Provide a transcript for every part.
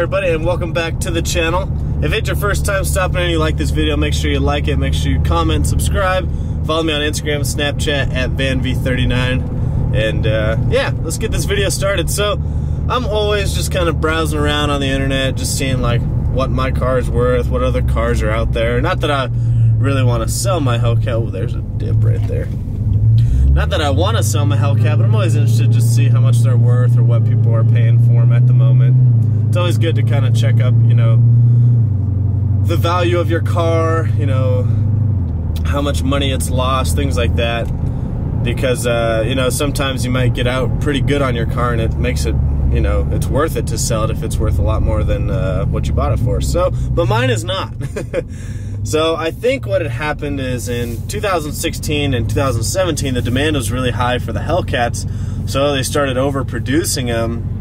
everybody, and welcome back to the channel. If it's your first time stopping in and you like this video, make sure you like it, make sure you comment, subscribe, follow me on Instagram, Snapchat at VanV39, and yeah, let's get this video started. So I'm always just kind of browsing around on the internet, just seeing like what my car is worth, what other cars are out there. Not that I really want to sell my Hellcat. Oh, there's a dip right there. Not that I want to sell my Hellcat, but I'm always interested just to see how much they're worth or what people are paying for them at the moment. It's always good to kind of check up, you know, the value of your car, you know, how much money it's lost, things like that. Because, you know, sometimes you might get out pretty good on your car and it makes it, you know, it's worth it to sell it if it's worth a lot more than what you bought it for. So, but mine is not. So I think what had happened is in 2016 and 2017, the demand was really high for the Hellcats, so they started overproducing them.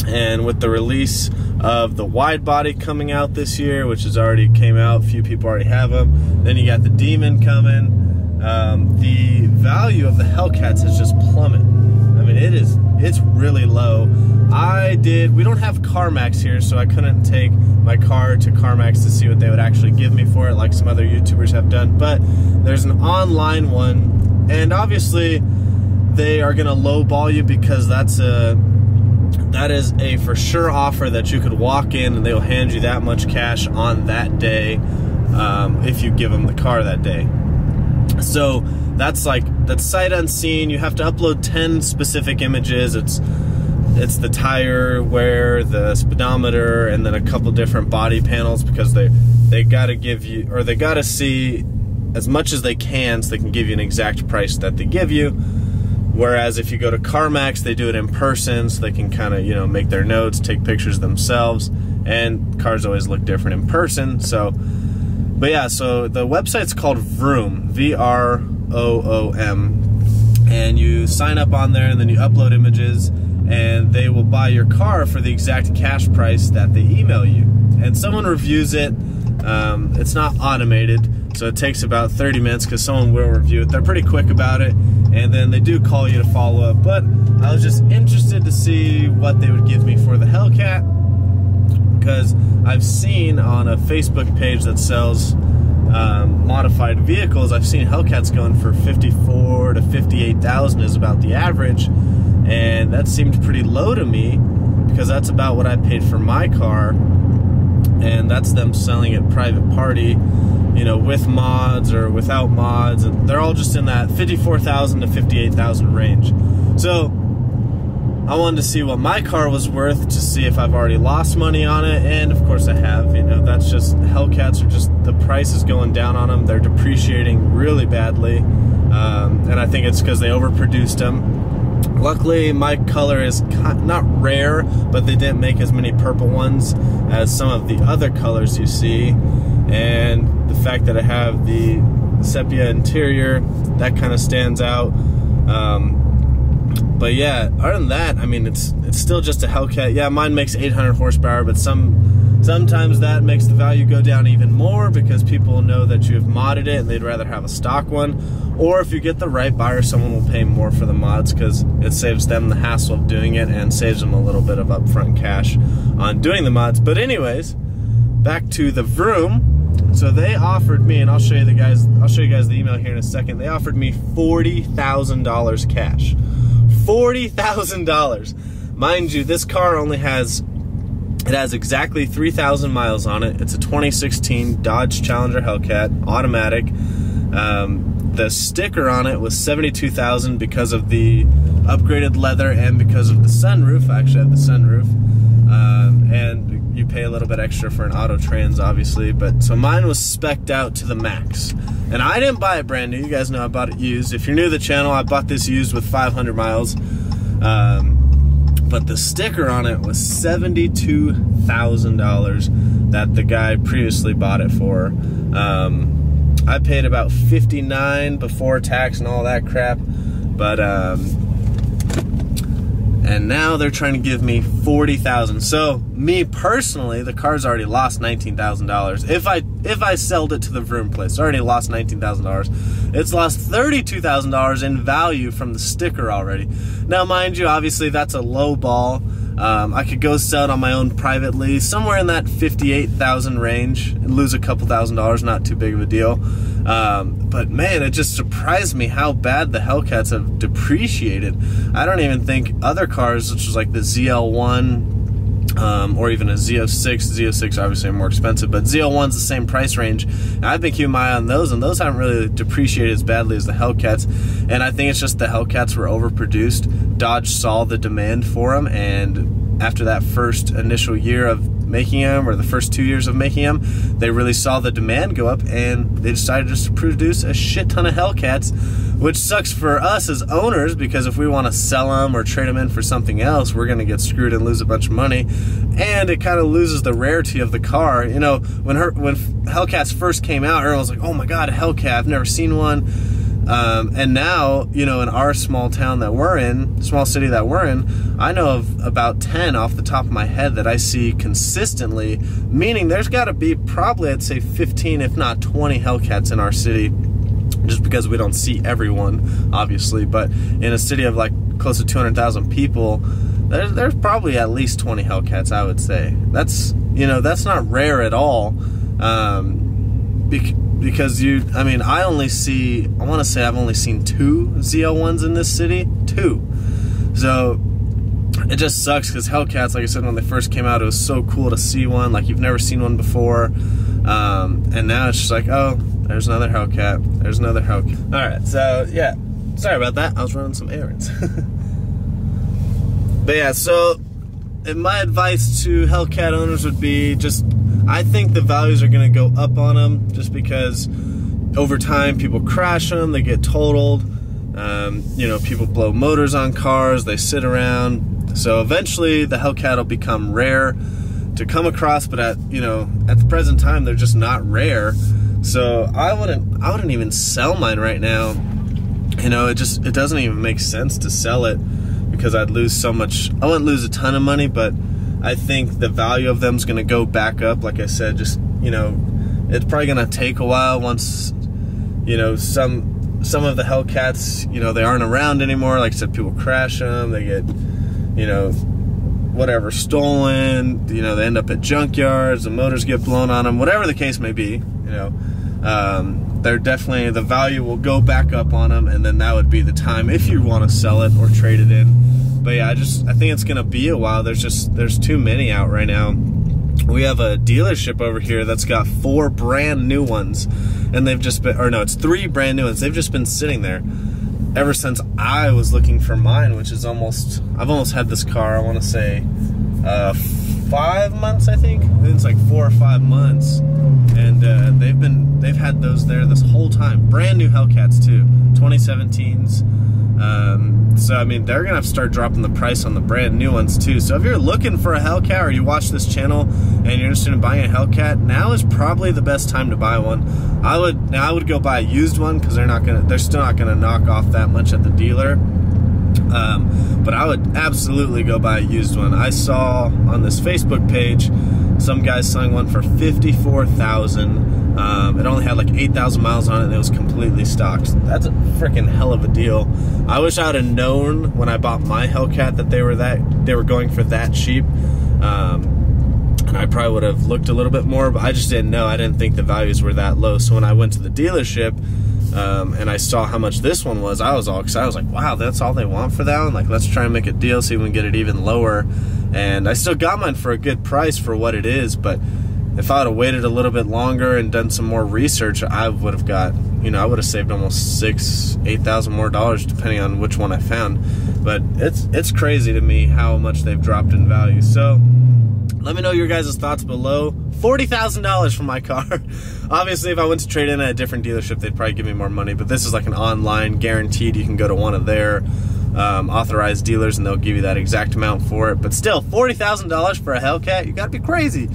And with the release of the wide body coming out this year, which has already came out, few people already have them. Then you got the Demon coming. The value of the Hellcats has just plummeted. I mean, it's really low. We don't have CarMax here, so I couldn't take my car to CarMax to see what they would actually give me for it, like some other YouTubers have done. But there's an online one, and obviously they are gonna lowball you because that is a for sure offer that you could walk in and they'll hand you that much cash on that day if you give them the car that day. So that's sight unseen. You have to upload 10 specific images. It's the tire wear, the speedometer, and then a couple different body panels, because they gotta give you, or they gotta see as much as they can so they can give you an exact price that they give you. Whereas if you go to CarMax, they do it in person, so they can kind of, you know, make their notes, take pictures themselves, and cars always look different in person. So, but yeah, so the website's called Vroom, V-R-O-O-M, and you sign up on there and then you upload images, and they will buy your car for the exact cash price that they email you. And someone reviews it. It's not automated, so it takes about 30 minutes because someone will review it. They're pretty quick about it, and then they do call you to follow up. But I was just interested to see what they would give me for the Hellcat, because I've seen on a Facebook page that sells modified vehicles, I've seen Hellcats going for 54 to 58,000 is about the average. And that seemed pretty low to me, because that's about what I paid for my car, and that's them selling it private party, you know, with mods or without mods, and they're all just in that 54,000 to 58,000 range. So I wanted to see what my car was worth to see if I've already lost money on it, and of course I have. You know, that's just, Hellcats are just, the price is going down on them. They're depreciating really badly, and I think it's because they overproduced them. Luckily, my color is not rare, but they didn't make as many purple ones as some of the other colors you see. And the fact that I have the sepia interior, that kind of stands out. But yeah, other than that, I mean, it's still just a Hellcat. Yeah, mine makes 800 horsepower, but sometimes that makes the value go down even more because people know that you have modded it and they'd rather have a stock one. Or if you get the right buyer, someone will pay more for the mods because it saves them the hassle of doing it and saves them a little bit of upfront cash on doing the mods. But anyways, back to the Vroom. So they offered me, and I'll show you guys the email here in a second. They offered me $40,000 cash. $40,000. Mind you, this car only has exactly 3,000 miles on it. It's a 2016 Dodge Challenger Hellcat, automatic. The sticker on it was $72,000 because of the upgraded leather and because of the sunroof. I actually have the sunroof. And you pay a little bit extra for an auto trans, obviously. But so mine was spec'd out to the max. And I didn't buy it brand new. You guys know I bought it used. If you're new to the channel, I bought this used with 500 miles. But the sticker on it was $72,000 that the guy previously bought it for. I paid about $59,000 before tax and all that crap, but and now they're trying to give me $40,000. So me personally, the car's already lost $19,000. If I sold it to the Vroom place, it's already lost $19,000. It's lost $32,000 in value from the sticker already. Now, mind you, obviously that's a low ball. I could go sell it on my own privately, somewhere in that 58,000 range, and lose a couple $1,000s, not too big of a deal. But man, it just surprised me how bad the Hellcats have depreciated. I don't even think other cars, such as like the ZL1, or even a Z06. Z06 obviously are more expensive, but ZL1's the same price range. And I've been keeping my eye on those, and those haven't really depreciated as badly as the Hellcats. And I think it's just the Hellcats were overproduced. Dodge saw the demand for them, and after that first initial year of making them, or the first 2 years of making them, they really saw the demand go up, and they decided just to produce a shit ton of Hellcats, which sucks for us as owners, because if we want to sell them or trade them in for something else, we're going to get screwed and lose a bunch of money. And it kind of loses the rarity of the car. You know, when Hellcats first came out, everyone was like, oh my god, a Hellcat, I've never seen one. And now, you know, in our small town that we're in, small city that we're in, I know of about 10 off the top of my head that I see consistently, meaning there's got to be probably, I'd say 15, if not 20 Hellcats in our city, just because we don't see everyone, obviously. But in a city of like close to 200,000 people, there's probably at least 20 Hellcats, I would say. That's, you know, that's not rare at all. Because I mean, I want to say I've only seen 2 ZL1s in this city, 2. So it just sucks, because Hellcats, like I said, when they first came out, it was so cool to see one, like you've never seen one before. And now it's just like, oh, there's another Hellcat, there's another Hellcat. All right, so yeah, sorry about that, I was running some errands. But yeah, so my advice to Hellcat owners would be just, I think the values are going to go up on them, just because over time people crash them, they get totaled, you know, people blow motors on cars, they sit around. So eventually the Hellcat will become rare to come across, but at the present time they're just not rare. So I wouldn't even sell mine right now. You know, it doesn't even make sense to sell it, because I'd lose so much. I wouldn't lose a ton of money, but I think the value of them is going to go back up. Like I said, just, you know, it's probably going to take a while once, you know, some of the Hellcats, you know, they aren't around anymore. Like I said, people crash them, they get, you know, whatever, stolen, you know, they end up at junkyards, the motors get blown on them, whatever the case may be, you know. They're definitely, the value will go back up on them, and then that would be the time if you want to sell it or trade it in. But yeah, I think it's gonna be a while. There's too many out right now. We have a dealership over here that's got 4 brand new ones, and they've just been, or no, it's 3 brand new ones. They've just been sitting there ever since I was looking for mine, which is I've almost had this car, I want to say 5 months, I think. It's like 4 or 5 months, and they've had those there this whole time. Brand new Hellcats too, 2017s. So I mean, they're gonna have to start dropping the price on the brand new ones too. So if you're looking for a Hellcat, or you watch this channel and you're interested in buying a Hellcat, now is probably the best time to buy one. I would go buy a used one, because they're still not gonna knock off that much at the dealer. But I would absolutely go buy a used one. I saw on this Facebook page some guys selling one for $54,000. It only had like 8,000 miles on it, and it was completely stocked. That's a freaking hell of a deal. I wish I would have known when I bought my Hellcat that they were going for that cheap. And I probably would have looked a little bit more, but I just didn't know. I didn't think the values were that low. So when I went to the dealership, and I saw how much this one was, I was all excited. I was like, wow, that's all they want for that one? Like, let's try and make a deal, see if we can get it even lower. And I still got mine for a good price for what it is, but if I would have waited a little bit longer and done some more research, I would have got, you know, I would have saved almost $8,000 more depending on which one I found. But it's crazy to me how much they've dropped in value. So let me know your guys' thoughts below. $40,000 for my car. Obviously, if I went to trade in at a different dealership, they'd probably give me more money, but this is like an online guaranteed. You can go to one of their authorized dealers and they'll give you that exact amount for it. But still, $40,000 for a Hellcat, you gotta be crazy.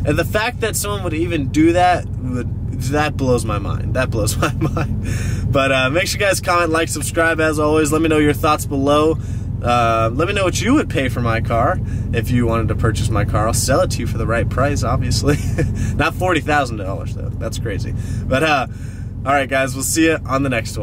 And the fact that someone would even do that, that blows my mind. That blows my mind. But make sure you guys comment, like, subscribe as always. Let me know your thoughts below. Let me know what you would pay for my car if you wanted to purchase my car. I'll sell it to you for the right price, obviously. Not $40,000 though. That's crazy. But all right, guys, we'll see you on the next one.